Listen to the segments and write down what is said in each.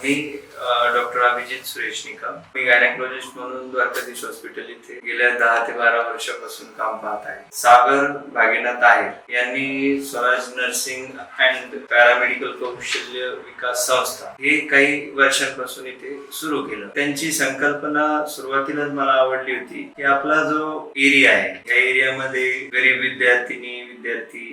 मी doctor Abhijit Suresh Nikam. मी gynaecologist म्हणून Dwarkadhish hospital इथे गेल्या 10 ते 12 वर्षापासून काम पाहत आहे. सागर भागीनाथ आहेर यांनी स्वराज नर्सिंग अँड पॅरामेडिकल कौशल्य विकास संस्था हे काही वर्षांपासून इथे सुरू केलं. त्यांची संकल्पना सुरुवातीलाच मला आवडली होती की आपला जो एरिया आहे या एरियामध्ये गरीब विद्यार्थी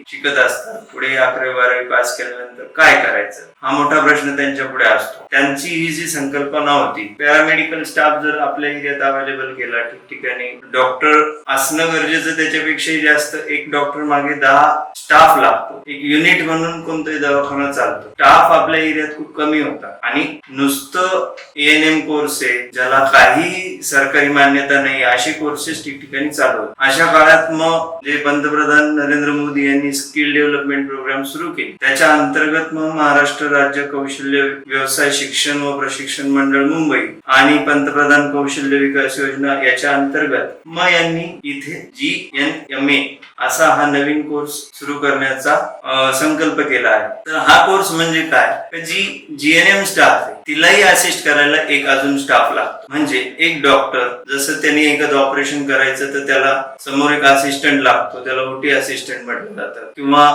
शिकत असतात. पुढे 11वी 12वी पास केल्यानंतर काय करायचं हा मोठा प्रश्न त्यांच्या पुढे असतो. त्यांची ही जी संकल्पना होती, पॅरामेडिकल स्टाफ जर आपल्या एरियात अवेलेबल केला, ठिकठिकाणी डॉक्टर असणं गरजेचं, त्याच्यापेक्षाही जास्त एक डॉक्टर मागे 10 स्टाफ लागतो. एक युनिट म्हणून कोणताही दवाखाना चालतो. स्टाफ आपल्या एरियात खूप कमी होता आणि नुसतं ANM कोर्स आहे ज्याला काही सरकारी मान्यता नाही असे कोर्सेस ठिकठिकाणी चालू आहेत. अशा काळात मग जे पंतप्रधान नरेंद्र मोदी यांनी स्किल डेव्हलपमेंट प्रोग्राम सुरू केले, त्याच्या अंतर्गत मग महाराष्ट्र राज्य कौशल्य व्यवसाय शिक्षण व प्रशिक्षण मंडळ मुंबई आणि पंतप्रधान कौशल्य विकास योजना याच्या अंतर्गत मग यांनी इथे GNMA असा हा नवीन कोर्स सुरू करण्याचा संकल्प केला आहे. तर हा कोर्स म्हणजे काय, जी GNM स्टाफ आहे तिलाही असिस्ट करायला एक अजून स्टाफ लागतो. म्हणजे एक डॉक्टर जसं त्यांनी एखादं ऑपरेशन करायचं तर त्याला समोर एक असिस्टंट लागतो, त्याला OT असिस्टंट म्हटलं जातं, किंवा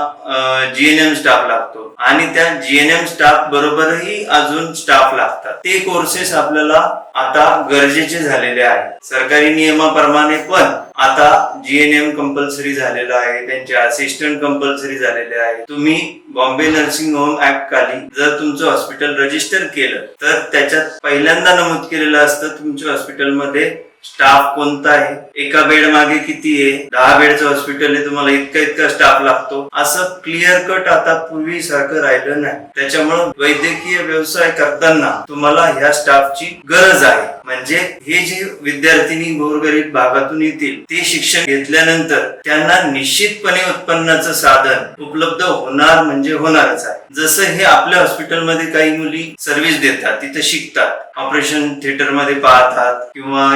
GNM स्टाफ लागतो आणि त्या GNM स्टाफ बरोबरही अजून स्टाफ लागतात. ते कोर्सेस आपल्याला आता गरजेचे झालेले आहेत. सरकारी नियमाप्रमाणे पण आता GNM कंपल्सरी झालेला आहे, त्यांचे असिस्टंट कंपल्सरी झालेले आहे. तुम्ही बॉम्बे नर्सिंग होम ऍक्ट खाली जर तुमचं हॉस्पिटल रजिस्टर केलं तर त्याच्यात पहिल्यांदा नमूद केलेलं असतं तुमच्या हॉस्पिटलमध्ये स्टाफ कोणता आहे, एका बेड मागे किती आहे, 10 बेडचं हॉस्पिटल आहे तुम्हाला इतका स्टाफ लागतो, असं क्लिअर कट आता पूर्वी सारखं राहिलं नाही. त्याच्यामुळे वैद्यकीय व्यवसाय करताना तुम्हाला ह्या स्टाफची गरज आहे. म्हणजे हे जे विद्यार्थिनी गोरगरीब भागातून येतील ते शिक्षण घेतल्यानंतर त्यांना निश्चितपणे उत्पन्नाचं साधन उपलब्ध होणार म्हणजे होणारच आहे. जसं हे आपल्या हॉस्पिटलमध्ये काही मुली सर्व्हिस देतात, तिथे शिकतात, ऑपरेशन थिएटर मध्ये पाहतात किंवा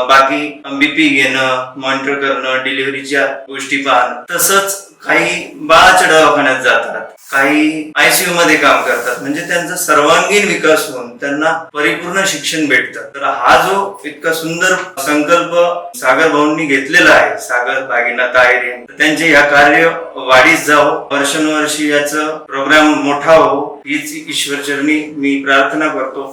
बाकी BP घेणं, मॉनिटर करणं, डिलिव्हरीच्या गोष्टी पाहणं. तसंच काही बाळाच्या दवाखान्यात जातात, काही ICU मध्ये काम करतात. म्हणजे त्यांचा सर्वांगीण विकास होऊन त्यांना परिपूर्ण शिक्षण भेटतं. तर हा जो इतका सुंदर संकल्प सागर भाऊंनी घेतलेला आहे, सागर भागीनाथ आहेर, त्यांचे या कार्य वाढीस जावो, वर्षानुवर्षी याचं प्रोग्राम मोठा हो हीच ईश्वरचरणी मी प्रार्थना करतो.